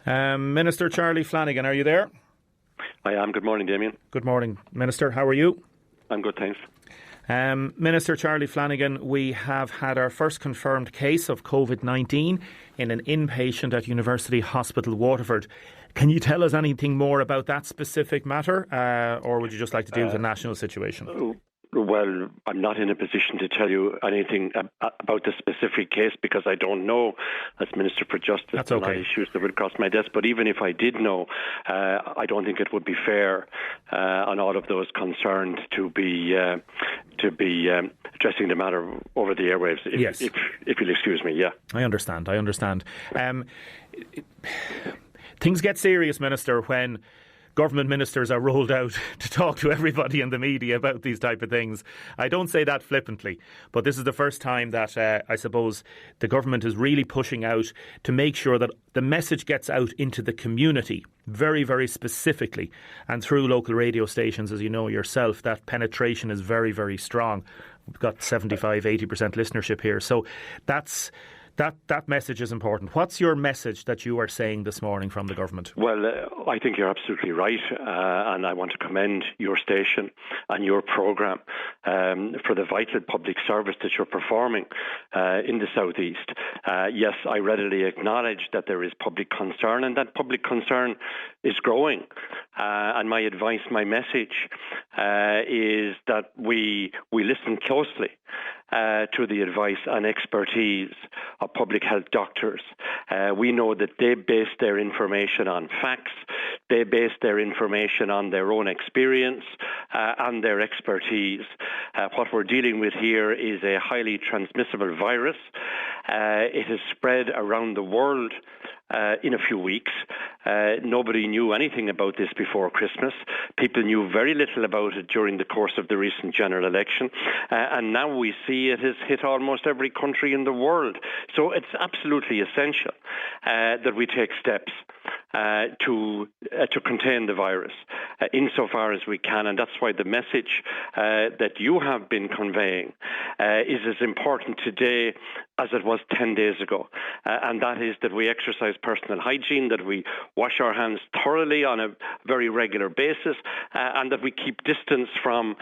Minister Charlie Flanagan, are you there? I am. Good morning, Damien. Good morning, Minister. How are you? I'm good, thanks. Minister Charlie Flanagan, we have had our first confirmed case of COVID-19 in an inpatient at University Hospital Waterford. Can you tell us anything more about that specific matter, or would you just like to deal with the national situation? Well, I'm not in a position to tell you anything about the specific case because I don't know, as Minister for Justice. That's okay. Not issues that would cross my desk. But even if I did know, I don't think it would be fair on all of those concerned to be addressing the matter over the airwaves. Yes. If you'll excuse me, yeah. I understand. Things get serious, Minister, when government ministers are rolled out to talk to everybody in the media about these type of things. I don't say that flippantly, but this is the first time that I suppose the government is really pushing out to make sure that the message gets out into the community very, very specifically, and through local radio stations, as you know yourself, that penetration is very, very strong. We've got 75-80% listenership here, so That message is important. What's your message that you are saying this morning from the government? Well, I think you're absolutely right, and I want to commend your station and your programme for the vital public service that you're performing in the South East. Yes, I readily acknowledge that there is public concern, and that public concern is growing. And my advice, my message is that we listen closely to the advice and expertise of public health doctors. We know that they base their information on facts, they base their information on their own experience and their expertise. What we're dealing with here is a highly transmissible virus. It has spread around the world in a few weeks. Nobody knew anything about this before Christmas. People knew very little about it during the course of the recent general election. And now we see it has hit almost every country in the world. So it's absolutely essential that we take steps to contain the virus insofar as we can. And that's why the message that you have been conveying is as important today as it was 10 days ago. And that is that we exercise personal hygiene, that we wash our hands thoroughly on a very regular basis, and that we keep distance from,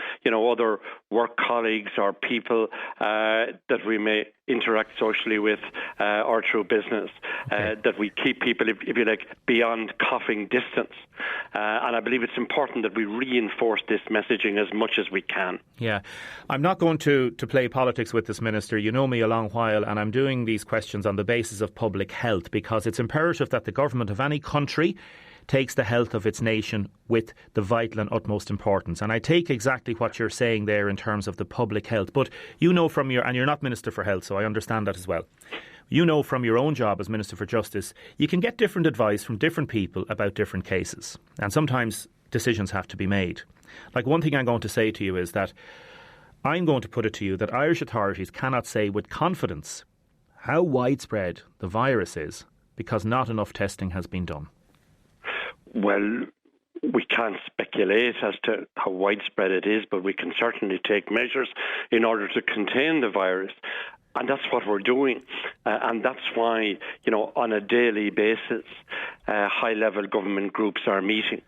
other work colleagues or people that we may interact socially with or through business, that we keep people, if you like, beyond coughing distance. And I believe it's important that we reinforce this messaging as much as we can. Yeah. I'm not going to play politics with this, Minister. You know me a long while, and I'm doing these questions on the basis of public health, because it's imperative that the government of any country takes the health of its nation with the vital and utmost importance. And I take exactly what you're saying there in terms of the public health. But you know from and you're not Minister for Health, so I understand that as well. You know from your own job as Minister for Justice, you can get different advice from different people about different cases. And sometimes decisions have to be made. Like, one thing I'm going to say to you is that I'm going to put it to you that Irish authorities cannot say with confidence how widespread the virus is because not enough testing has been done. Well, we can't speculate as to how widespread it is, but we can certainly take measures in order to contain the virus. And that's what we're doing. And that's why, on a daily basis, high-level government groups are meeting,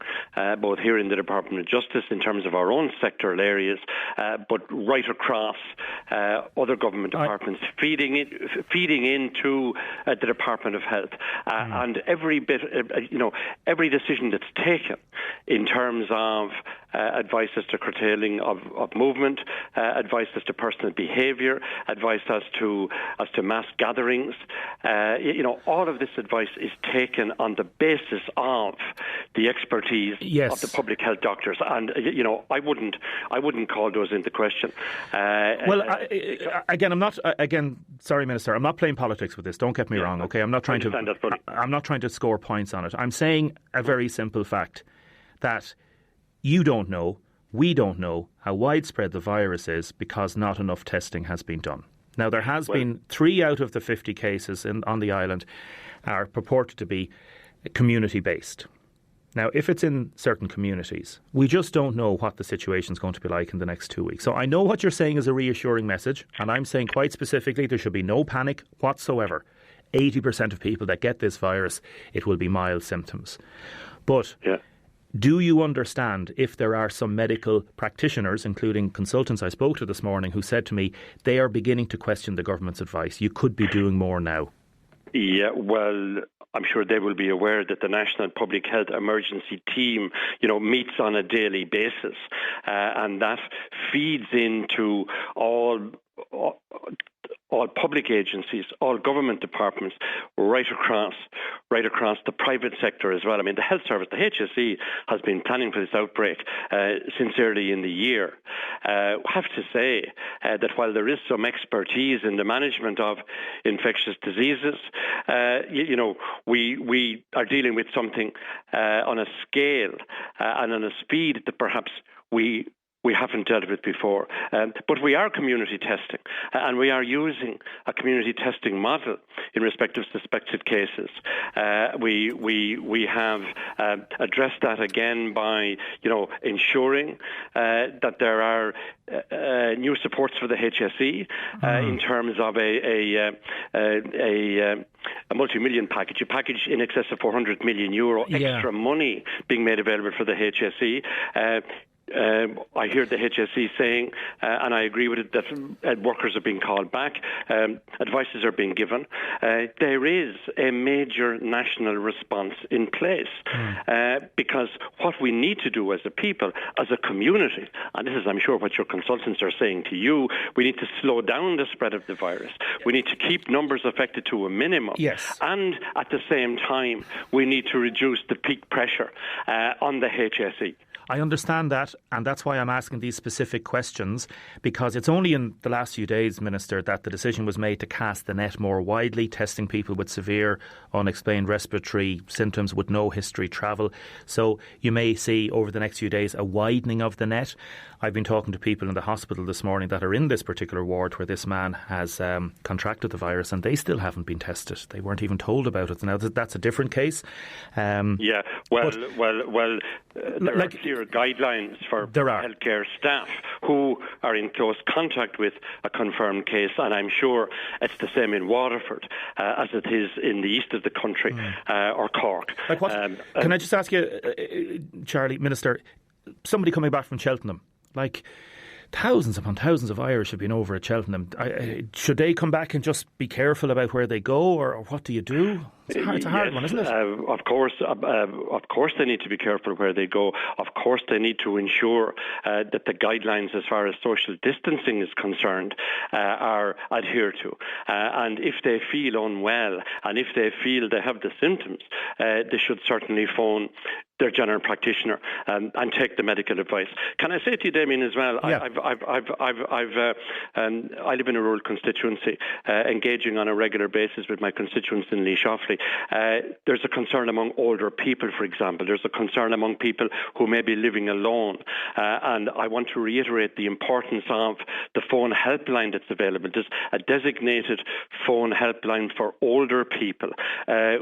both here in the Department of Justice in terms of our own sectoral areas, but right across other government departments, feeding into the Department of Health. And every decision that's taken in terms of advice as to curtailing of movement, advice as to personal behaviour, advice as to mass gatherings. All of this advice is taken on the basis of the expertise of the public health doctors, and I wouldn't call those into question. Sorry, Minister, I'm not playing politics with this. Don't get me wrong. Okay, I'm not trying to score points on it. I'm saying a very simple fact that you don't know, we don't know how widespread the virus is because not enough testing has been done. Now, there has been 3 out of the 50 cases on the island are purported to be community-based. Now, if it's in certain communities, we just don't know what the situation is going to be like in the next 2 weeks. So I know what you're saying is a reassuring message, and I'm saying quite specifically there should be no panic whatsoever. 80% of people that get this virus, it will be mild symptoms. But do you understand if there are some medical practitioners, including consultants I spoke to this morning, who said to me they are beginning to question the government's advice? You could be doing more now. Yeah, well, I'm sure they will be aware that the National Public Health Emergency Team, meets on a daily basis, and that feeds into all public agencies, all government departments, right across the private sector as well. I mean, the health service, the HSE, has been planning for this outbreak since early in the year. I have to say that while there is some expertise in the management of infectious diseases, we are dealing with something on a scale and on a speed that perhaps we haven't dealt with before. But we are community testing, and we are using a community testing model in respect of suspected cases. We have addressed that again by, ensuring that there are new supports for the HSE in terms of a multi-million package, a package in excess of €400 million extra money being made available for the HSE. I hear the HSE saying, and I agree with it, that workers are being called back, advices are being given. There is a major national response in place because what we need to do as a people, as a community, and this is, I'm sure, what your consultants are saying to you, we need to slow down the spread of the virus. We need to keep numbers affected to a minimum. Yes. And at the same time, we need to reduce the peak pressure on the HSE. I understand that, and that's why I'm asking these specific questions, because it's only in the last few days, Minister, that the decision was made to cast the net more widely, testing people with severe unexplained respiratory symptoms with no history travel. So you may see over the next few days a widening of the net. I've been talking to people in the hospital this morning that are in this particular ward where this man has contracted the virus, and they still haven't been tested. They weren't even told about it. Now, that's a different case. There are clear guidelines for healthcare staff who are in close contact with a confirmed case, and I'm sure it's the same in Waterford as it is in the east of the country or Cork. Can I just ask you, Charlie, Minister, somebody coming back from Cheltenham, like thousands upon thousands of Irish have been over at Cheltenham. Should they come back and just be careful about where they go, or what do you do? It's a hard one, isn't it? Of course they need to be careful where they go. Of course they need to ensure that the guidelines as far as social distancing is concerned are adhered to. And if they feel unwell and if they feel they have the symptoms, they should certainly phone their general practitioner and take the medical advice. Can I say to you, Damien, as well? Yeah. I live in a rural constituency, engaging on a regular basis with my constituents in Laois Shoffley. There's a concern among older people, for example. There's a concern among people who may be living alone. And I want to reiterate the importance of the phone helpline that's available. There's a designated phone helpline for older people,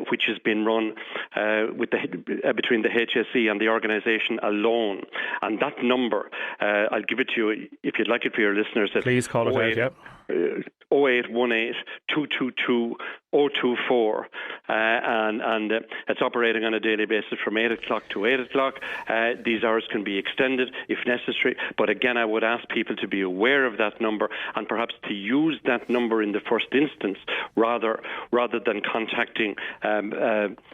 which has been run between the HSE and the organisation alone. And that number, I'll give it to you if you'd like it for your listeners. Please call it out, 0818 222 024, and it's operating on a daily basis from 8 o'clock to 8 o'clock. These hours can be extended if necessary, but again I would ask people to be aware of that number and perhaps to use that number in the first instance rather than contacting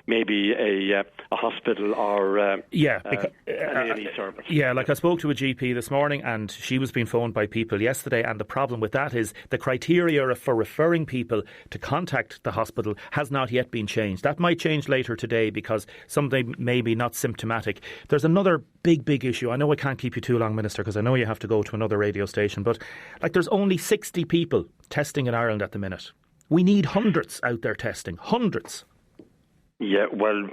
maybe a hospital or an A&E service. Yeah, like I spoke to a GP this morning and she was being phoned by people yesterday, and the problem with that is the criteria for referring people to contact the hospital has not yet been changed. That might change later today because somebody may be not symptomatic. There's another big issue. I know I can't keep you too long, Minister, because I know you have to go to another radio station, but there's only 60 people testing in Ireland at the minute. We need hundreds out there testing. Hundreds. Yeah, well,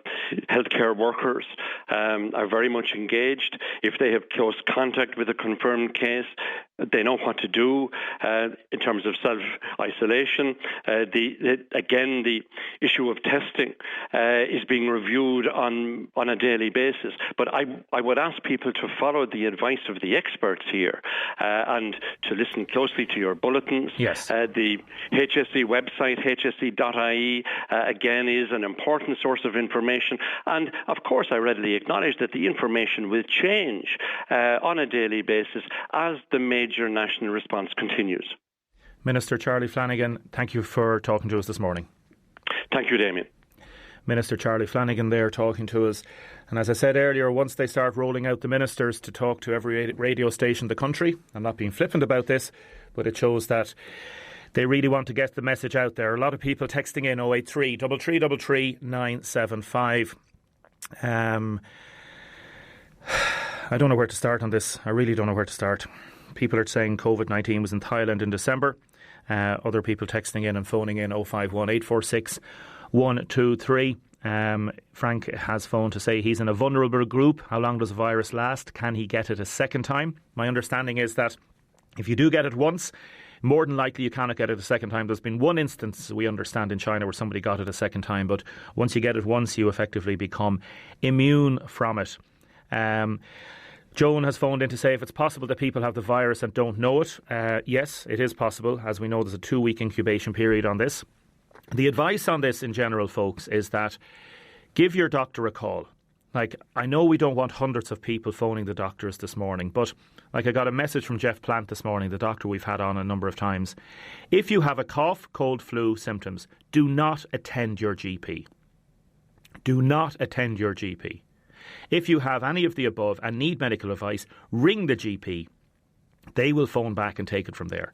healthcare workers are very much engaged. If they have close contact with a confirmed case, They know what to do in terms of self-isolation. The issue of testing is being reviewed on a daily basis. But I would ask people to follow the advice of the experts here and to listen closely to your bulletins. Yes. The HSE website, hse.ie, again, is an important source of information. And, of course, I readily acknowledge that the information will change on a daily basis as the major national response continues. Minister Charlie Flanagan, thank you for talking to us this morning. Thank you, Damien. Minister Charlie Flanagan there talking to us. And as I said earlier, once they start rolling out the ministers to talk to every radio station in the country, I'm not being flippant about this, but it shows that they really want to get the message out there. A lot of people texting in 083 3333 975. I don't know where to start on this. I really don't know where to start. People are saying COVID-19 was in Thailand in December. Other people texting in and phoning in 051 846 123. Frank has phoned to say he's in a vulnerable group. How long does the virus last? Can he get it a second time? My understanding is that if you do get it once, more than likely you cannot get it a second time. There's been one instance, we understand, in China where somebody got it a second time, but once you get it once, you effectively become immune from it. Joan has phoned in to say if it's possible that people have the virus and don't know it. Yes, it is possible. As we know, there's a 2-week incubation period on this. The advice on this in general, folks, is that give your doctor a call. Like, I know we don't want hundreds of people phoning the doctors this morning, but like I got a message from Jeff Plant this morning, the doctor we've had on a number of times. If you have a cough, cold, flu symptoms, do not attend your GP. Do not attend your GP. If you have any of the above and need medical advice, ring the GP. They will phone back and take it from there.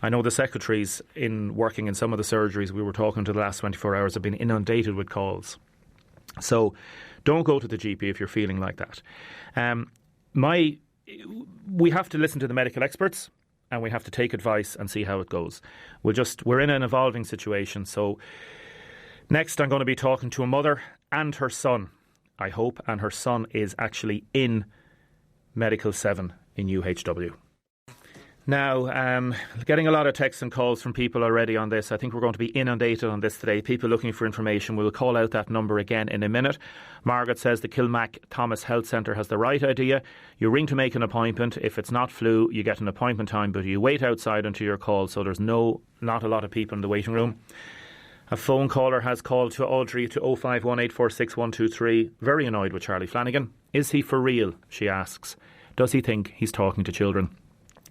I know the secretaries working in some of the surgeries we were talking to the last 24 hours have been inundated with calls. So don't go to the GP if you're feeling like that. We have to listen to the medical experts and we have to take advice and see how it goes. We're in an evolving situation. So next I'm going to be talking to a mother and her son, I hope, and her son is actually in Medical 7 in UHW. Now, getting a lot of texts and calls from people already on this. I think we're going to be inundated on this today. People looking for information. We'll call out that number again in a minute. Margaret says the Kilmac Thomas Health Centre has the right idea. You ring to make an appointment. If it's not flu, you get an appointment time, but you wait outside until you're called, so there's not a lot of people in the waiting room. A phone caller has called to Audrey to 051 846 123. Very annoyed with Charlie Flanagan. Is he for real, she asks. Does he think he's talking to children?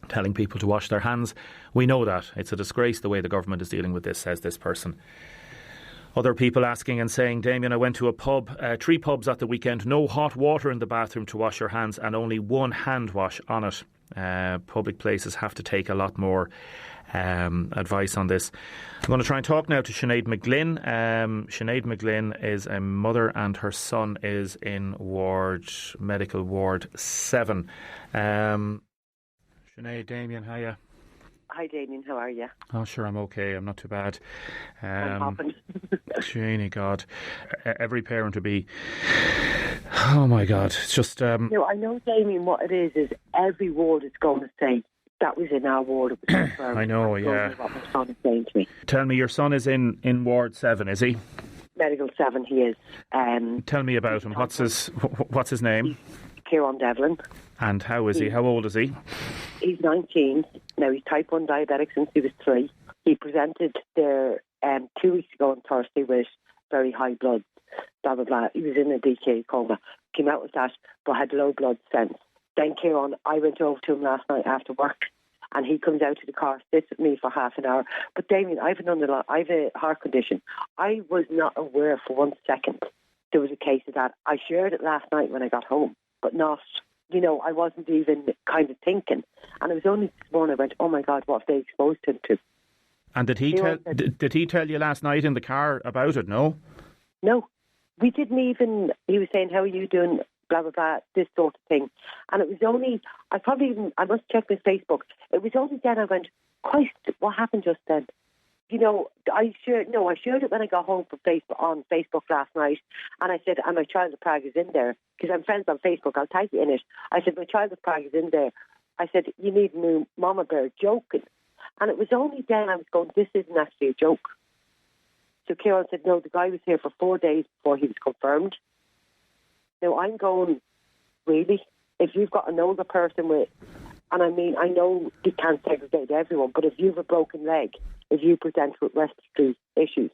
Telling people to wash their hands. We know that. It's a disgrace the way the government is dealing with this, says this person. Other people asking and saying, Damien, I went to a pub, 3 pubs at the weekend, no hot water in the bathroom to wash your hands and only one hand wash on it. Public places have to take a lot more advice on this. I'm going to try and talk now to Sinead McGlynn. Sinead McGlynn is a mother and her son is in Medical Ward 7. Sinead, Damien, hiya. Hi, Damien, how are you? Oh, sure, I'm okay. I'm not too bad. What happened? Jeannie, God. Every parent would be... Oh, my God. It's just... No, I know, Damien, what it is every ward is going to say, that was in our ward. It was confirmed. I know, yeah. What my son is saying to me. Tell me, your son is in Ward 7, is he? Medical 7, he is. Tell me about him. What's his name? Kieran Devlin. And how is he? How old is he? He's 19. Now, he's type 1 diabetic since he was 3. He presented there 2 weeks ago on Thursday with very high blood, blah, blah, blah. He was in a DK coma. Came out with that, but had low blood sense. Then Kieran, I went over to him last night after work, and he comes out to the car, sits with me for half an hour. But Damien, I have a heart condition. I was not aware for 1 second there was a case of that. I shared it last night when I got home, but not... I wasn't even kind of thinking. And it was only this morning I went, oh my God, what have they exposed him to? And did he tell you last night in the car about it, no? No. We didn't even, he was saying, how are you doing, blah, blah, blah, this sort of thing. And it was only, I must check my Facebook. It was only then I went, Christ, what happened just then? I shared it when I got home on Facebook last night, and I said, and my child of Prague is in there, because I'm friends on Facebook, I'll tag you in it. I said, my child of Prague is in there. I said, you need a new mama bear, joking. And it was only then I was going, this isn't actually a joke. So Kieran said, no, the guy was here for 4 days before he was confirmed. Now I'm going, really? If you've got an older person with, and I mean, I know you can't segregate everyone, but if you have a broken leg, if you present with respiratory issues,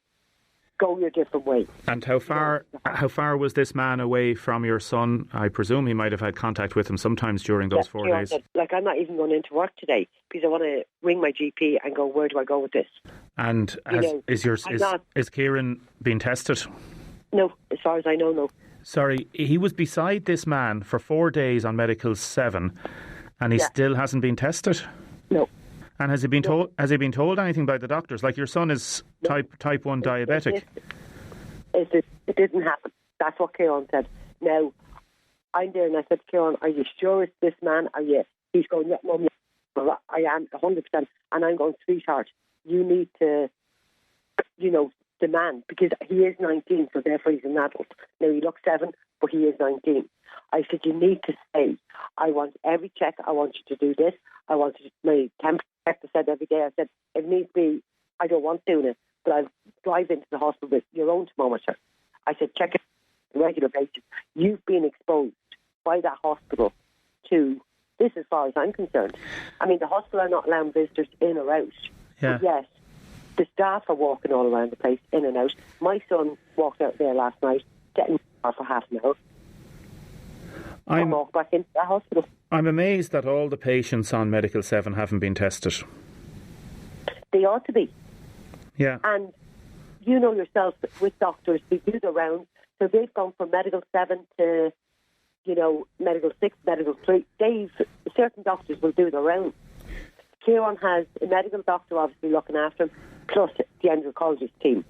go your different way. And how far was this man away from your son? I presume he might have had contact with him sometimes during those 4 days. Like, I'm not even going into work today because I want to ring my GP and go, where do I go with this? And is Kieran being tested? No, as far as I know, no. Sorry, he was beside this man for 4 days on Medical 7 and he still hasn't been tested? No. And has he been told? Has he been told anything by the doctors? Like, your son is type 1 diabetic. It didn't happen. That's what Kieran said. Now, I'm there and I said, Kieran, are you sure it's this man? Are you? He's going, yeah, Mum, yeah. I am 100%. And I'm going, sweetheart, you need to, demand, because he is 19, so therefore he's an adult. Now, he looks 7, but he is 19. I said, you need to say, I want every check, I want you to do this, I want you to, my temperature check, I said every day, I said, if it needs to be, I don't want doing it, but I'll drive into the hospital with your own thermometer. I said, check it on a regular basis. You've been exposed by that hospital to this as far as I'm concerned. I mean, the hospital are not allowing visitors in or out. Yeah. But yes, the staff are walking all around the place, in and out. My son walked out there last night, getting in the car for half an hour. I walked back into the hospital. I'm amazed that all the patients on Medical 7 haven't been tested. They ought to be. Yeah. And you know yourself, with doctors, they do the rounds. So they've gone from Medical 7 to, Medical 6, Medical 3. Certain doctors will do the rounds. Kieran has a medical doctor obviously looking after him, plus the endocrinologist team.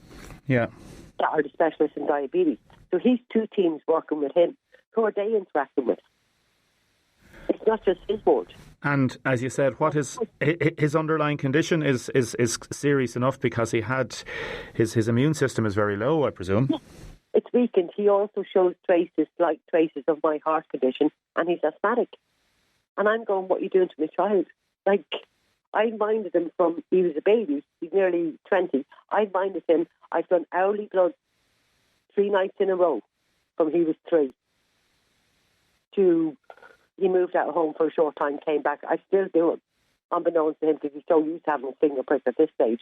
Yeah. That are the specialists in diabetes. So he's 2 teams working with him. Who are they interacting with? It's not just his ward. And as you said, what his underlying condition is serious enough, because he had his immune system is very low, I presume. Yeah. It's weakened. He also shows traces of my heart condition, and he's asthmatic. And I'm going, what are you doing to my child? Like, I minded him from he was a baby. He's nearly 20. I minded him. I've done hourly blood 3 nights in a row from he was 3 to he moved out of home for a short time, came back. I still do it, unbeknownst to him, because he's so used to having a finger prick at this stage.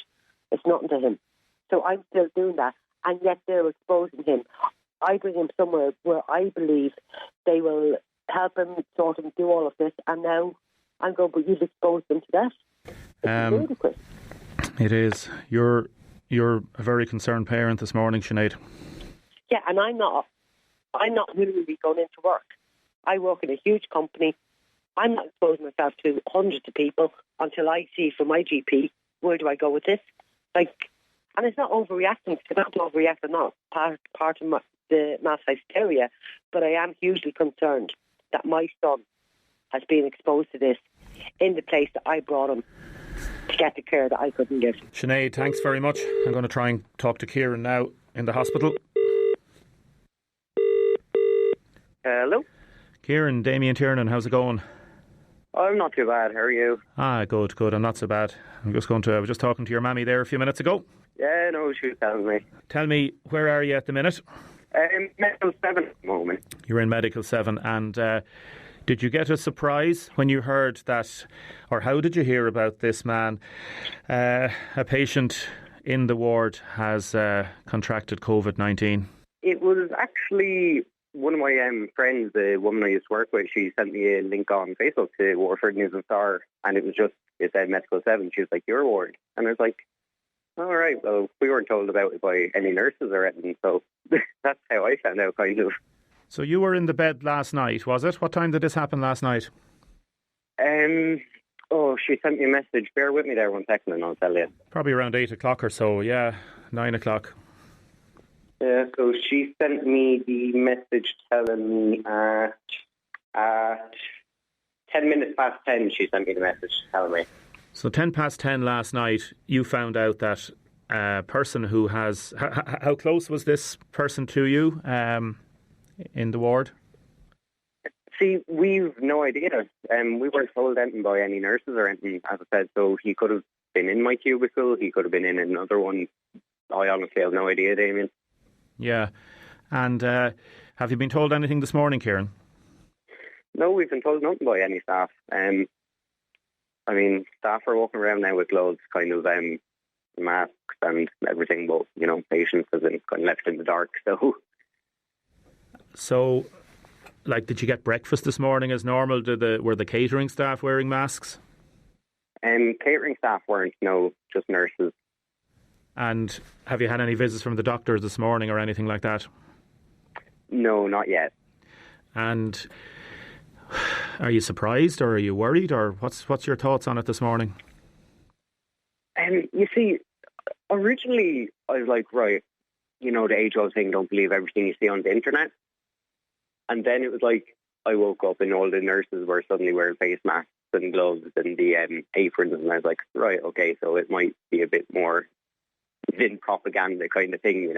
It's nothing to him. So I'm still doing that, and yet they're exposing him. I bring him somewhere where I believe they will help him, sort him, do all of this, and now I'm going, but you've exposed them to that. It's ludicrous. It is. You're a very concerned parent this morning, Sinead. Yeah, and I'm not willingly going into work. I work in a huge company. I'm not exposing myself to hundreds of people until I see from my GP, where do I go with this? And it's not overreacting. It's not overreact. I'm not part of the mass hysteria, but I am hugely concerned that my son has been exposed to this in the place that I brought him to get the care that I couldn't give. Sinead, thanks very much. I'm going to try and talk to Kieran now in the hospital. Hello? Kieran, Damien Tiernan, how's it going? I'm not too bad, how are you? Good, I'm not so bad. I was just talking to your mammy there a few minutes ago. Yeah, no, she was telling me. Tell me, where are you at the minute? Medical 7 at the moment. You're in Medical 7, and did you get a surprise when you heard that, or how did you hear about this man? A patient in the ward has contracted COVID-19. It was actually one of my friends, the woman I used to work with. She sent me a link on Facebook to Waterford News and Star, and it said Medical 7. She was like, your ward. And I was like, all right, well, we weren't told about it by any nurses or anything, so that's how I found out, kind of. So you were in the bed last night, was it? What time did this happen last night? She sent me a message. Bear with me there 1 second and I'll tell you. Probably around 8 o'clock or so, yeah, 9 o'clock. Yeah, so she sent me the message telling me at 10 minutes past 10, she sent me the message telling me. So 10 past 10 last night, you found out that a person who has... How close was this person to you in the ward? See, we've no idea. We weren't told anything by any nurses or anything, as I said, so he could have been in my cubicle, he could have been in another one. I honestly have no idea, Damien. Yeah. And have you been told anything this morning, Kieran? No, we've been told nothing by any staff. Staff are walking around now with gloves, kind of masks and everything, but, patients have been kind of left in the dark, So, did you get breakfast this morning as normal? Were the catering staff wearing masks? Catering staff weren't, no, just nurses. And have you had any visits from the doctors this morning or anything like that? No, not yet. And are you surprised or are you worried, or what's your thoughts on it this morning? You see, originally I was like, right, the age-old thing, don't believe everything you see on the internet. And then it was like I woke up and all the nurses were suddenly wearing face masks and gloves and the aprons, and I was like, right, okay, so it might be a bit more than propaganda kind of thing,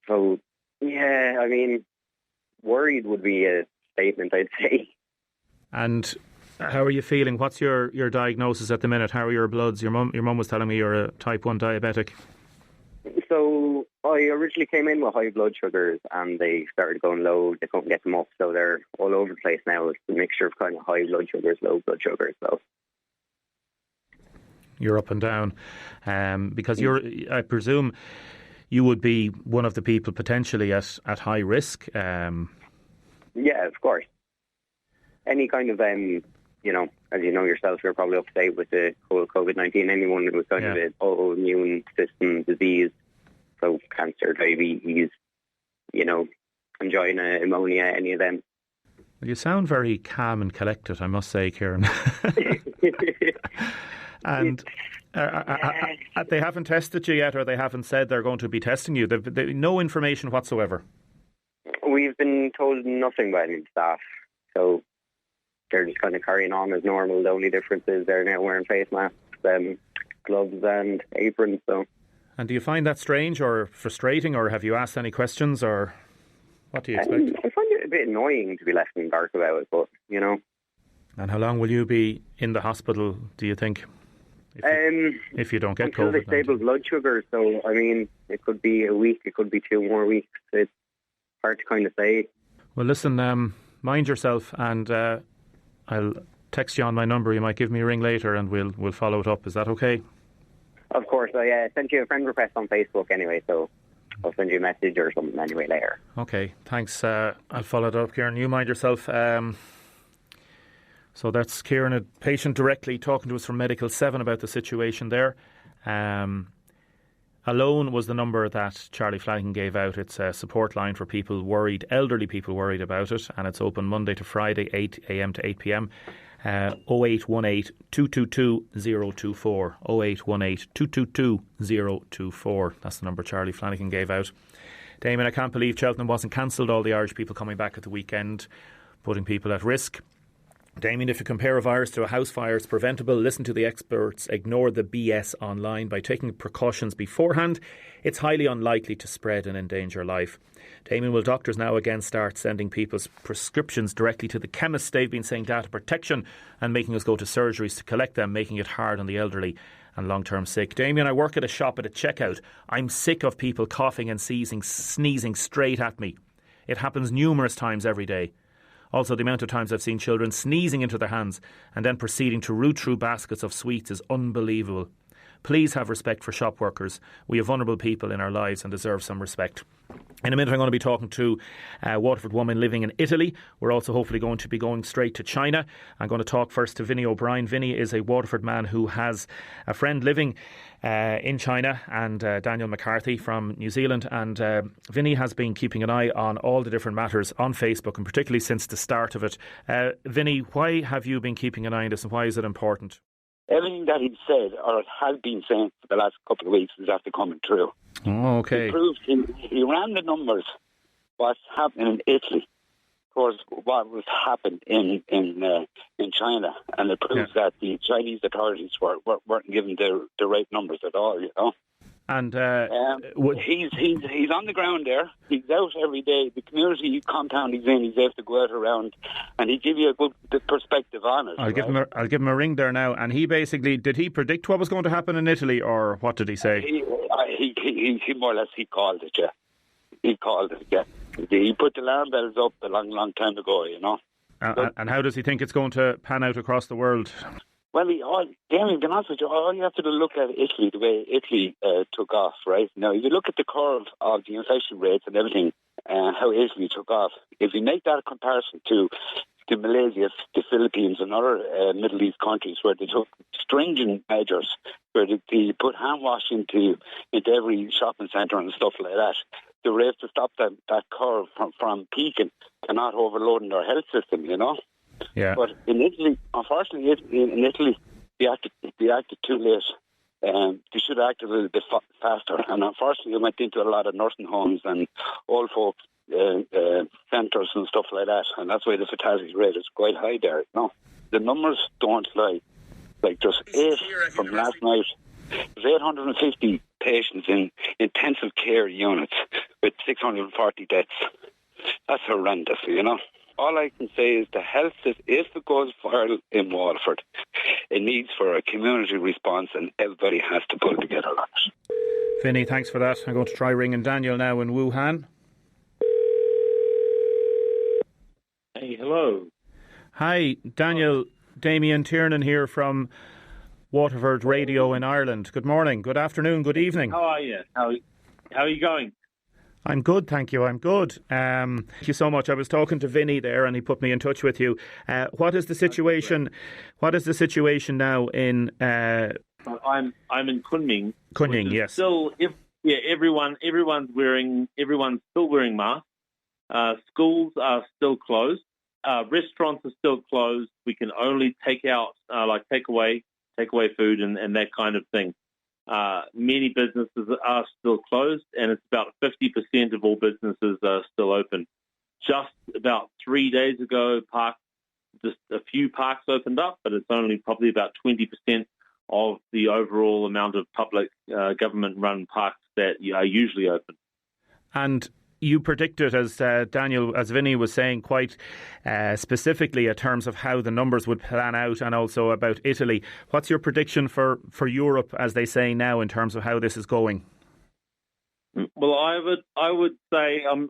So, yeah, worried would be a statement, I'd say. And how are you feeling? What's your diagnosis at the minute? How are your bloods? Your mum was telling me you're a type 1 diabetic. So I originally came in with high blood sugars and they started going low. They couldn't get them up, so they're all over the place now. It's a mixture of kind of high blood sugars, low blood sugars. So you're up and down. Because I presume you would be one of the people potentially at high risk. Yeah, of course. Any kind of, as you know yourself, you're probably up to date with the whole COVID-19. Anyone with kind of an autoimmune system disease, so cancer, diabetes, angina, pneumonia, any of them. Well, you sound very calm and collected, I must say, Kieran. And they haven't tested you yet, or they haven't said they're going to be testing you? They've no information whatsoever? We've been told nothing by any staff, so they're just kind of carrying on as normal. The only difference is they're now wearing face masks, gloves and aprons. So. And do you find that strange or frustrating, or have you asked any questions, or what do you expect? I find it a bit annoying to be left in the dark about it, but, And how long will you be in the hospital, do you think, if you don't get until COVID? Until they stable blood sugar, so, it could be a week, it could be 2 more weeks. It's hard to kind of say. Well, listen, mind yourself, and I'll text you on my number. You might give me a ring later and we'll follow it up. Is that okay? Of course. I sent you a friend request on Facebook anyway, so I'll send you a message or something anyway later. Okay, thanks. I'll follow it up, Kieran. You mind yourself. So that's Kieran, a patient directly talking to us from Medical 7 about the situation there. Alone was the number that Charlie Flanagan gave out. It's a support line for people worried, elderly people worried about it, and it's open Monday to Friday, 8 a.m. to 8 p.m. 0818 222 024. 0818 222 024. That's the number Charlie Flanagan gave out. Damien, I can't believe Cheltenham wasn't cancelled. All the Irish people coming back at the weekend, putting people at risk. Damien, if you compare a virus to a house fire, it's preventable. Listen to the experts. Ignore the BS online. By taking precautions beforehand, it's highly unlikely to spread and endanger life. Damien, will doctors now again start sending people's prescriptions directly to the chemists? They've been saying data protection and making us go to surgeries to collect them, making it hard on the elderly and long-term sick. Damien, I work at a shop at a checkout. I'm sick of people coughing and sneezing straight at me. It happens numerous times every day. Also, the amount of times I've seen children sneezing into their hands and then proceeding to root through baskets of sweets is unbelievable. Please have respect for shop workers. We have vulnerable people in our lives and deserve some respect. In a minute, I'm going to be talking to a Waterford woman living in Italy. We're also hopefully going to be going straight to China. I'm going to talk first to Vinny O'Brien. Vinny is a Waterford man who has a friend living in China, and Daniel McCarthy from New Zealand. And Vinny has been keeping an eye on all the different matters on Facebook, and particularly since the start of it. Vinny, why have you been keeping an eye on this, and why is it important? Everything that he said, or has been saying for the last couple of weeks, is after coming true. Oh, okay. He ran the numbers, what's happening in Italy, towards what was happened in China, and it proves that the Chinese authorities weren't giving the right numbers at all, And he's on the ground there. He's out every day. The community compound he's in, he's able to go out around, and he give you a good perspective on it. I'll give him a ring there now. And he basically, did he predict what was going to happen in Italy, or what did he say? He more or less he called it. Yeah, he called it. Yeah, he put the alarm bells up a long time ago. You know. And how does he think it's going to pan out across the world? Well, Damien, to be honest with you, all you have to do is look at Italy, the way Italy took off, right? Now, if you look at the curve of the inflation rates and everything, how Italy took off, if you make that a comparison to Malaysia, the Philippines and other Middle East countries where they took stringent measures, where they put hand wash into every shopping centre and stuff like that, they were able to stop that curve from peaking and not overloading their health system, you know? Yeah. But in Italy, unfortunately, they acted too late. They should have acted a little bit faster. And unfortunately, they went into a lot of nursing homes and old folks centres and stuff like that. And that's why the fatality rate is quite high there. You know? The numbers don't lie. Like there's 8 from last night. There's 850 patients in intensive care units with 640 deaths. That's horrendous, you know. All I can say is the health system, if it goes viral in Waterford, it needs for a community response, and everybody has to pull together on it. Vinny, thanks for that. I'm going to try ringing Daniel now in Wuhan. Hey, hello. Hi, Daniel. Damien Tiernan here from Waterford Radio in Ireland. Good morning, good afternoon, good evening. How are you? How are you going? I'm good, thank you. I'm good. Thank you so much. I was talking to Vinny there, and he put me in touch with you. What is the situation? What is the situation now in? I'm in Kunming. Kunming, yes. Still, everyone's still wearing masks. Schools are still closed. Restaurants are still closed. We can only take out takeaway food and that kind of thing. Many businesses are still closed, and it's about 50% of all businesses are still open. Just about 3 days ago, just a few parks opened up, but it's only probably about 20% of the overall amount of public government-run parks that are usually open. And you predicted, as Vinny was saying, quite specifically in terms of how the numbers would plan out, and also about Italy. What's your prediction for Europe, as they say now, in terms of how this is going? Well, I would say I'm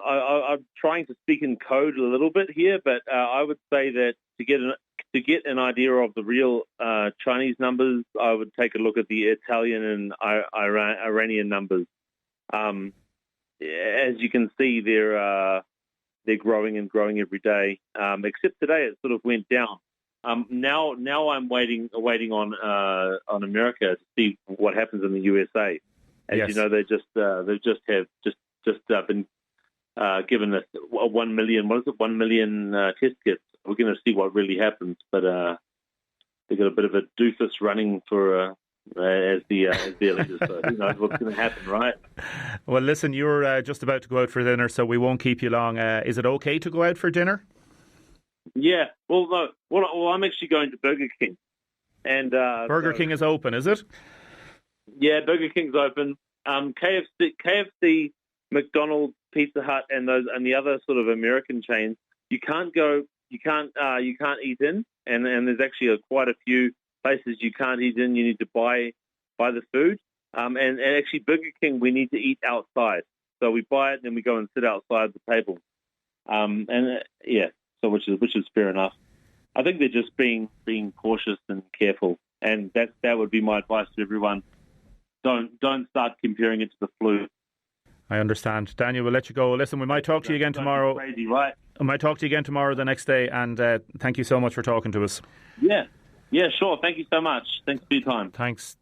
trying to speak in code a little bit here, but I would say that to get an idea of the real Chinese numbers, I would take a look at the Italian and Iranian numbers. As you can see, they're growing and growing every day. Except today, it sort of went down. Now I'm waiting on America to see what happens in the USA. As yes. you know, they've just been given us 1 million. What is it? 1 million test kits. We're going to see what really happens, but they've got a bit of a doofus running for. As the leaders, so who knows what's going to happen, right? Well, listen, you're just about to go out for dinner, so we won't keep you long. Is it okay to go out for dinner? Yeah. Well, no. Well, I'm actually going to Burger King, and Burger King is open, is it? Yeah, Burger King's open. KFC, McDonald's, Pizza Hut, and the other sort of American chains. You can't eat in, and there's actually quite a few places you can't eat in. You need to buy the food, and actually Burger King we need to eat outside. So we buy it and then we go and sit outside the table, so which is fair enough. I think they're just being cautious and careful, and that would be my advice to everyone. Don't start comparing it to the flu. I understand. Daniel, we'll let you go. Listen, we might talk to you again tomorrow. Crazy, right? I might talk to you again tomorrow, the next day, and thank you so much for talking to us. Yeah, sure. Thank you so much. Thanks for your time. Thanks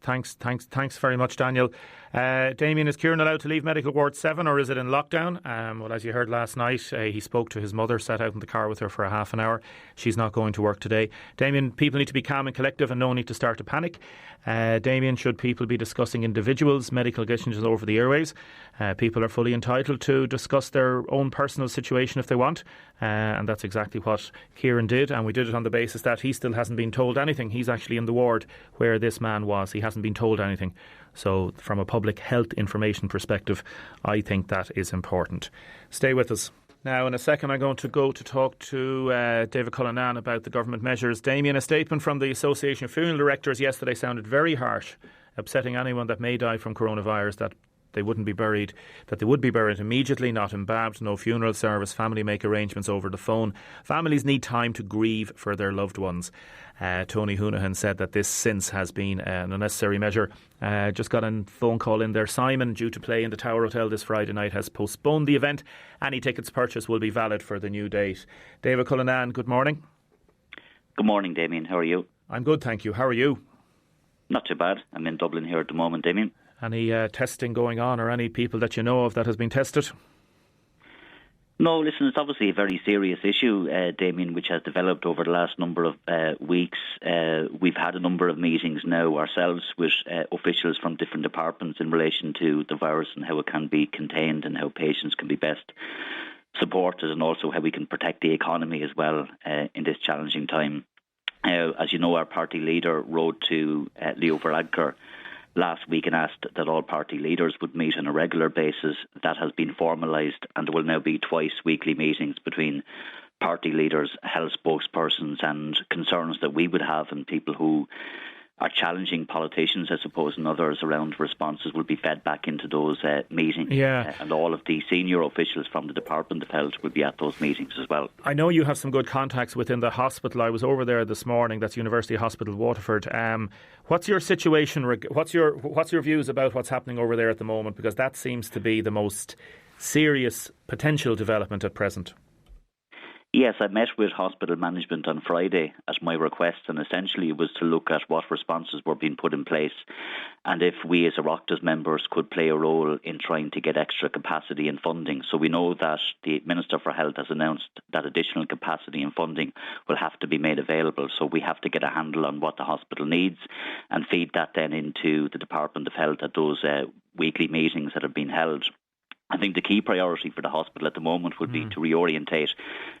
very much, Daniel. Damien, is Kieran allowed to leave Medical Ward 7, or is it in lockdown? Well, as you heard last night, he spoke to his mother, sat out in the car with her for a half an hour. She's not going to work today. Damien, people need to be calm and collective and no need to start to panic. Damien, should people be discussing individuals' medical conditions over the airways? People are fully entitled to discuss their own personal situation if they want, and that's exactly what Kieran did, and we did it on the basis that he still hasn't been told anything. He's actually in the ward where this man was. He hasn't been told anything. So from a public health information perspective, I think that is important. Stay with us. Now, in a second, I'm going to go to talk to David Cullinane about the government measures. Damien, a statement from the Association of Funeral Directors yesterday sounded very harsh, upsetting anyone that may die from coronavirus, that they wouldn't be buried, that they would be buried immediately, not embalmed, no funeral service, family make arrangements over the phone. Families need time to grieve for their loved ones. Tony Hoonahan said that this since has been an unnecessary measure. Just got a phone call in there. Simon, due to play in the Tower Hotel this Friday night, has postponed the event. Any tickets purchased will be valid for the new date. David Cullinane, good morning. Good morning, Damien. How are you? I'm good, thank you. How are you? Not too bad. I'm in Dublin here at the moment, Damien. Any testing going on, or any people that you know of that has been tested? No, listen, it's obviously a very serious issue, Damien, which has developed over the last number of weeks. We've had a number of meetings now ourselves with officials from different departments in relation to the virus and how it can be contained and how patients can be best supported, and also how we can protect the economy as well in this challenging time. As you know, our party leader wrote to Leo Varadkar last week and asked that all party leaders would meet on a regular basis. That has been formalised, and there will now be twice weekly meetings between party leaders, health spokespersons, and concerns that we would have, and people who are challenging politicians, I suppose, and others around responses will be fed back into those meetings. Yeah. And all of the senior officials from the Department of Health will be at those meetings as well. I know you have some good contacts within the hospital. I was over there this morning. That's University Hospital Waterford. What's your situation? What's your views about what's happening over there at the moment? Because that seems to be the most serious potential development at present. Yes, I met with hospital management on Friday at my request, and essentially it was to look at what responses were being put in place and if we as Oireachtas members could play a role in trying to get extra capacity and funding. So we know that the Minister for Health has announced that additional capacity and funding will have to be made available. So we have to get a handle on what the hospital needs and feed that then into the Department of Health at those weekly meetings that have been held. I think the key priority for the hospital at the moment would be to reorientate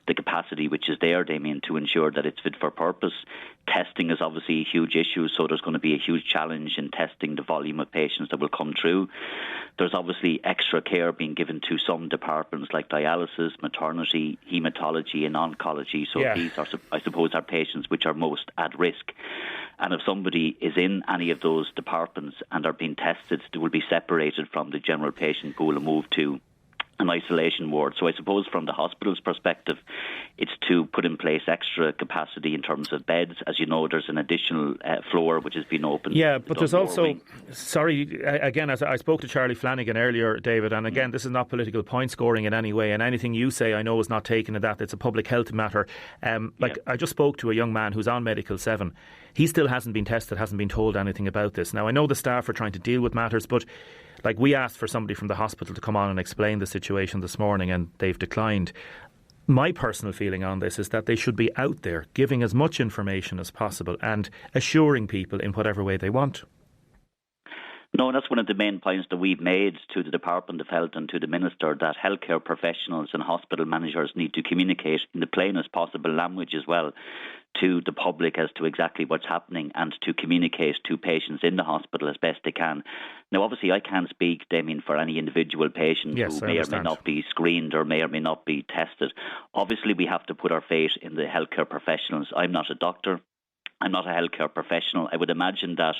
the capacity which is there, Damien, to ensure that it's fit for purpose. Testing is obviously a huge issue, so there's going to be a huge challenge in testing the volume of patients that will come through. There's obviously extra care being given to some departments like dialysis, maternity, haematology and oncology. So these are, I suppose, are patients which are most at risk. And if somebody is in any of those departments and are being tested, they will be separated from the general patient pool and moved to an isolation ward. So I suppose from the hospital's perspective, it's to put in place extra capacity in terms of beds. As you know, there's an additional floor which has been opened. Yeah, but there's also, again, as I spoke to Charlie Flanagan earlier, David, and again, this is not political point scoring in any way, and anything you say I know is not taken in that. It's a public health matter. I just spoke to a young man who's on Medical 7. He still hasn't been tested, hasn't been told anything about this. Now, I know the staff are trying to deal with matters, but we asked for somebody from the hospital to come on and explain the situation this morning, and they've declined. My personal feeling on this is that they should be out there giving as much information as possible and assuring people in whatever way they want. No, and that's one of the main points that we've made to the Department of Health and to the Minister, that healthcare professionals and hospital managers need to communicate in the plainest possible language as well to the public as to exactly what's happening, and to communicate to patients in the hospital as best they can. Now, obviously, I can't speak, Damien, for any individual patient who may or may not be screened or may not be tested. Obviously, we have to put our faith in the healthcare professionals. I'm not a doctor. I'm not a healthcare professional. I would imagine that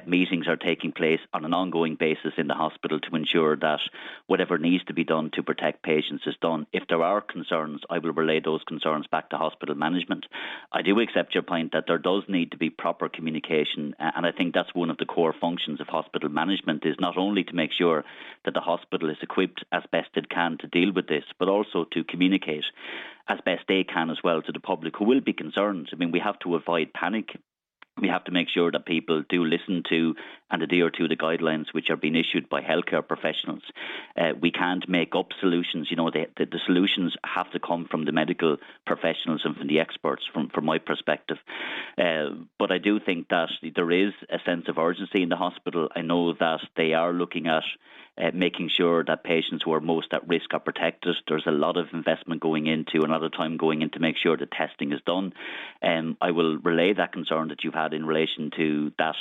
meetings are taking place on an ongoing basis in the hospital to ensure that whatever needs to be done to protect patients is done. If there are concerns, I will relay those concerns back to hospital management. I do accept your point that there does need to be proper communication, and I think that's one of the core functions of hospital management, is not only to make sure that the hospital is equipped as best it can to deal with this, but also to communicate as best they can as well to the public who will be concerned. I mean, we have to avoid panic. We have to make sure that people do listen to and adhere to the guidelines which are being issued by healthcare professionals. We can't make up solutions. You know, the solutions have to come from the medical professionals and from the experts, from my perspective. But I do think that there is a sense of urgency in the hospital. I know that they are looking at making sure that patients who are most at risk are protected. There's a lot of investment going into, and a lot of time going in to make sure that testing is done. I will relay that concern that you've had in relation to that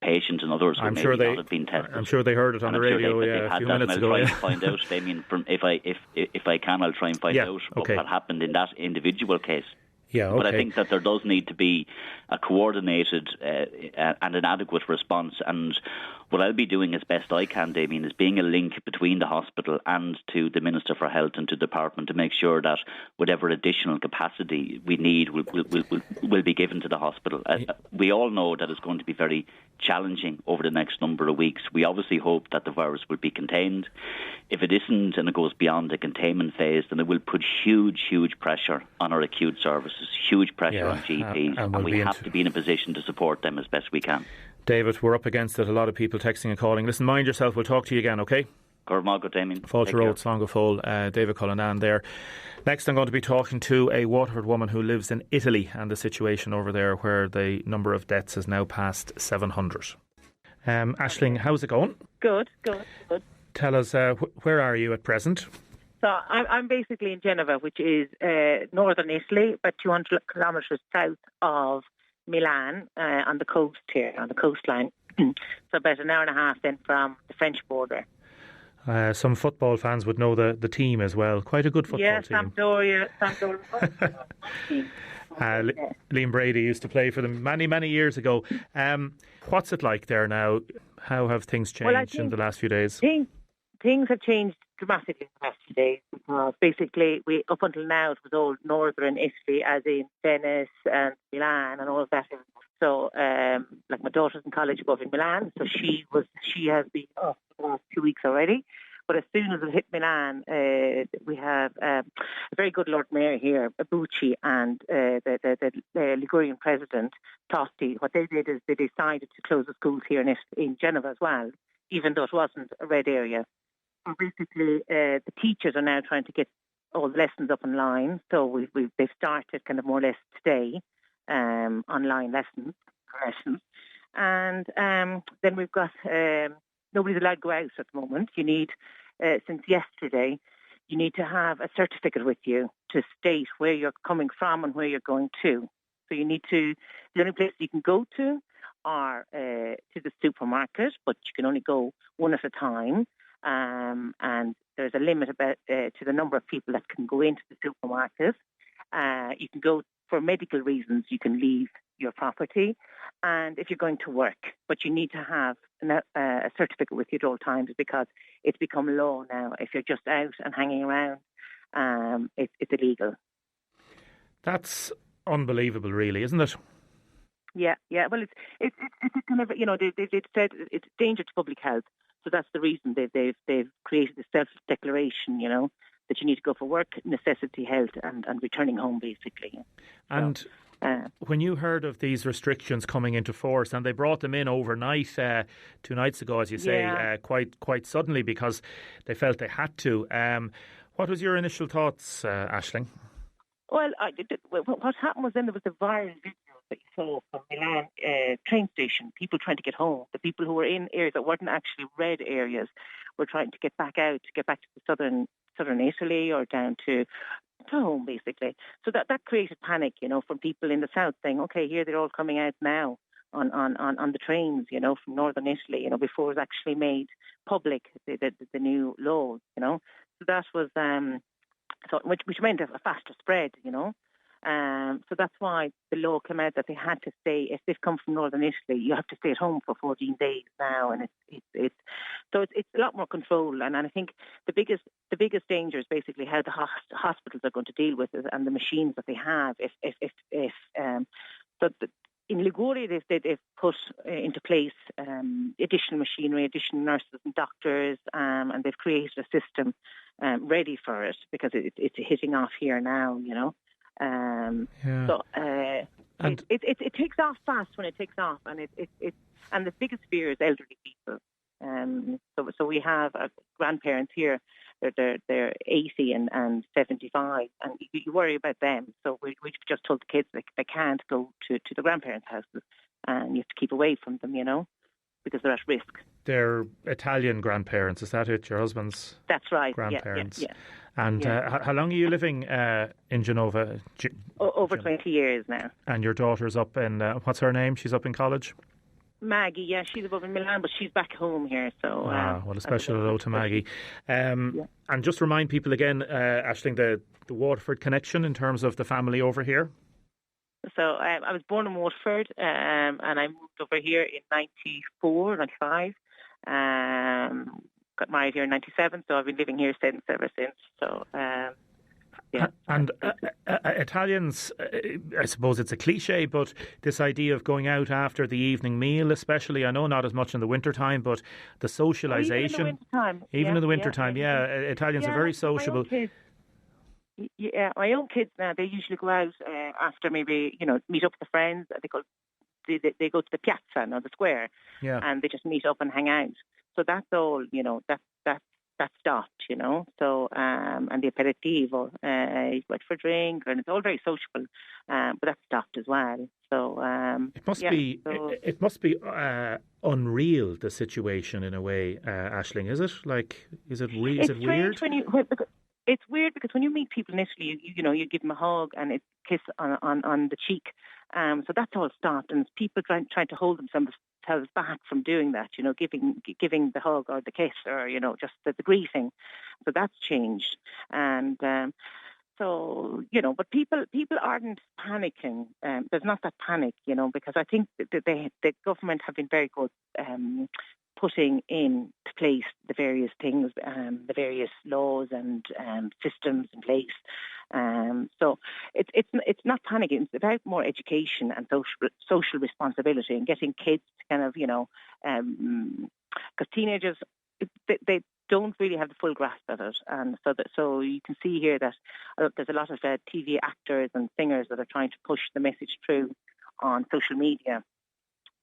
patients and others who maybe not have been tested. I'm sure they heard it on the radio a few minutes ago. I'll try and find out, Damien, if I can, I'll try and find out what happened in that individual case. Yeah, okay. But I think that there does need to be a coordinated and an adequate response. And what I'll be doing as best I can, Damien, is being a link between the hospital and to the Minister for Health and to the Department to make sure that whatever additional capacity we need will be given to the hospital. We all know that it's going to be very challenging over the next number of weeks. We obviously hope that the virus will be contained. If it isn't and it goes beyond the containment phase, then it will put huge pressure on our acute services, huge pressure on GPs, and we have to be in a position to support them as best we can. David, we're up against it. A lot of people texting and calling. Listen, mind yourself. We'll talk to you again, OK? Cormago, Damien. Fáilte Road, Slongafol, David Cullinane there. Next, I'm going to be talking to a Waterford woman who lives in Italy and the situation over there where the number of deaths has now passed 700. Aisling, how's it going? Good. Tell us, where are you at present? So I'm basically in Genova, which is northern Italy, about 200 kilometres south of Milan, on the coast here, on the coastline. So about an hour and a half then from the French border. Some football fans would know the team as well. Quite a good football team. Sampdoria. Liam Brady used to play for them many years ago. What's it like there now? How have things changed in the last few days? Things have changed dramatically in the last few days because basically up until now it was all northern Italy, as in Venice and Milan and all of that. So, like my daughter's in college above in Milan, so she has been off for the last 2 weeks already. But as soon as it hit Milan, we have a very good Lord Mayor here, Bucci, and the Ligurian President, Tosti. What they did is they decided to close the schools here in Genova as well, even though it wasn't a red area. So basically, the teachers are now trying to get all the lessons up online. So they've started kind of more or less today, online lessons. And then we've got nobody's allowed to go out at the moment. You need, since yesterday, you need to have a certificate with you to state where you're coming from and where you're going to. So you need to, the only places you can go to are to the supermarket, but you can only go one at a time. And there's a limit to the number of people that can go into the supermarket. You can go for medical reasons, you can leave your property, and if you're going to work, but you need to have a certificate with you at all times because it's become law now. If you're just out and hanging around, it's illegal. That's unbelievable, really, isn't it? Yeah. Well, it's kind of, they've said it's a danger to public health, so that's the reason they've created a self-declaration, that you need to go for work, necessity, health, and returning home, basically. And when you heard of these restrictions coming into force, and they brought them in overnight, 2 nights ago, as you say, quite suddenly because they felt they had to. What was your initial thoughts, Aisling? Well, what happened was then there was a viral video that you saw from Milan train station, people trying to get home. The people who were in areas that weren't actually red areas were trying to get back out, to get back to the southern Italy or down to home, basically. So that created panic, from people in the south saying, okay, here they're all coming out now on the trains, from northern Italy, before it was actually made public, the new law, So that was, which meant a faster spread, So that's why the law came out that they had to stay. If they've come from northern Italy, you have to stay at home for 14 days now, and it's a lot more control. And I think the biggest danger is basically how the hospitals are going to deal with it and the machines that they have. In Liguria, they've put into place additional machinery, additional nurses and doctors, and they've created a system ready for it because it's hitting off here now, So it takes off fast when it takes off, and and the biggest fear is elderly people. So we have grandparents here. They're 80 and 75, and you worry about them. So we've just told the kids they can't go to the grandparents' houses, and you have to keep away from them, because they're at risk. They're Italian grandparents, is that it? Your husband's? That's right. Grandparents. Yeah. And how long are you living in Genova? Over 20 years now. And your daughter's up in what's her name? She's up in college. Maggie, yeah, she's above in Milan, but she's back home here. So, well, a special hello to Maggie. And just remind people again, Aisling, the Waterford connection in terms of the family over here. So I was born in Waterford, and I moved over here in 94, 95. Got married here in 97, so I've been living here ever since. So. And Italians, I suppose it's a cliche, but this idea of going out after the evening meal, especially, I know not as much in the winter time, but the socialisation. Even in the winter time, Italians are very sociable. My own kids now, they usually go out after maybe, meet up with the friends. They go to the piazza or the square, and they just meet up and hang out. So that's all, that stopped, So, and the aperitivo, you went for a drink, and it's all very sociable, but that stopped as well. So it must be unreal, the situation in a way, Aisling. Is it is it weird? It's weird because when you meet people in Italy, you give them a hug and a kiss on the cheek. So that's all stopped, and people trying to hold themselves back from doing that, giving the hug or the kiss or, just the greeting. So that's changed. And so, but people aren't panicking. There's not that panic, because I think that the government have been very good putting in place the various things, the various laws and systems in place. So it's not panicking. It's about more education and social responsibility and getting kids to kind of, because teenagers, they don't really have the full grasp of it. And so you can see here that there's a lot of TV actors and singers that are trying to push the message through on social media.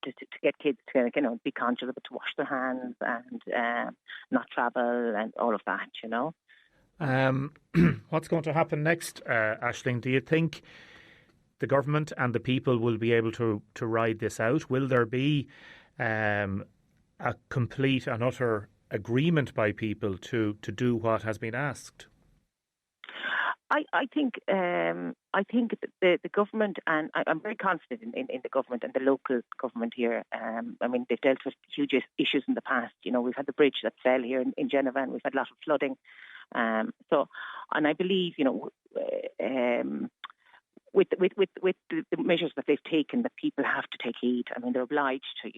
To get kids to be conscious of it, to wash their hands and not travel and all of that, What's going to happen next, Aisling? Do you think the government and the people will be able to ride this out? Will there be a complete and utter agreement by people to do what has been asked? I think the government, and I'm very confident in the government and the local government here. They've dealt with huge issues in the past. We've had the bridge that fell here in Geneva, and we've had a lot of flooding. And I believe, with the measures that they've taken, that people have to take heed. They're obliged to,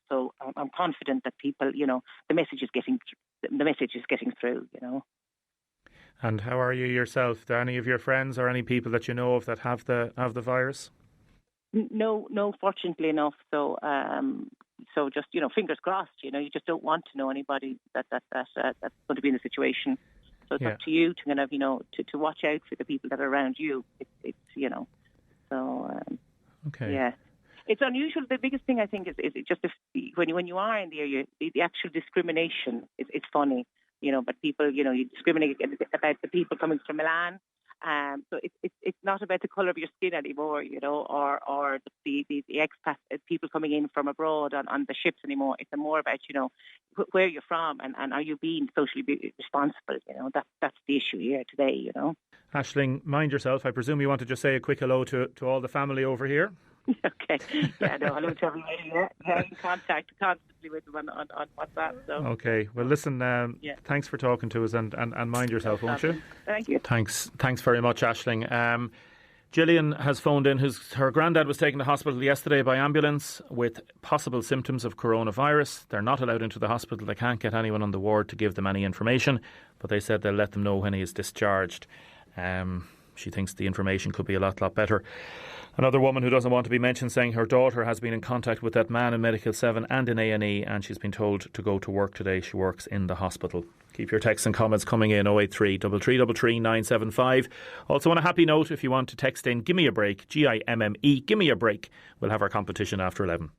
So I'm confident that people, the message is getting through. And how are you yourself? Do any of your friends or any people that you know of that have the virus? No, fortunately enough. So just fingers crossed. You just don't want to know anybody that's going to be in a situation. So it's up to you to kind of to watch out for the people that are around you. It's So okay. Yeah. It's unusual. The biggest thing I think is just when you are in the area, the actual discrimination is funny. But people, you discriminate about the people coming from Milan. So it's not about the colour of your skin anymore, or the expats, people coming in from abroad on the ships anymore. It's more about, where you're from and are you being socially responsible? That's the issue here today, Aisling, mind yourself. I presume you want to just say a quick hello to all the family over here. Okay. Yeah, no, hello to everybody. Yeah, in contact constantly with them on WhatsApp. So. Okay. Well, listen, thanks for talking to us and mind yourself, won't you? Thank you. Thanks very much, Aisling. Gillian has phoned in. Her granddad was taken to hospital yesterday by ambulance with possible symptoms of coronavirus. They're not allowed into the hospital. They can't get anyone on the ward to give them any information, but they said they'll let them know when he is discharged. She thinks the information could be a lot better. Another woman who doesn't want to be mentioned saying her daughter has been in contact with that man in Medical 7 and in A&E, and she's been told to go to work today. She works in the hospital. Keep your texts and comments coming in 083 333 975. Also on a happy note, if you want to text in Gimme a Break, GIMME, Gimme a Break, we'll have our competition after 11.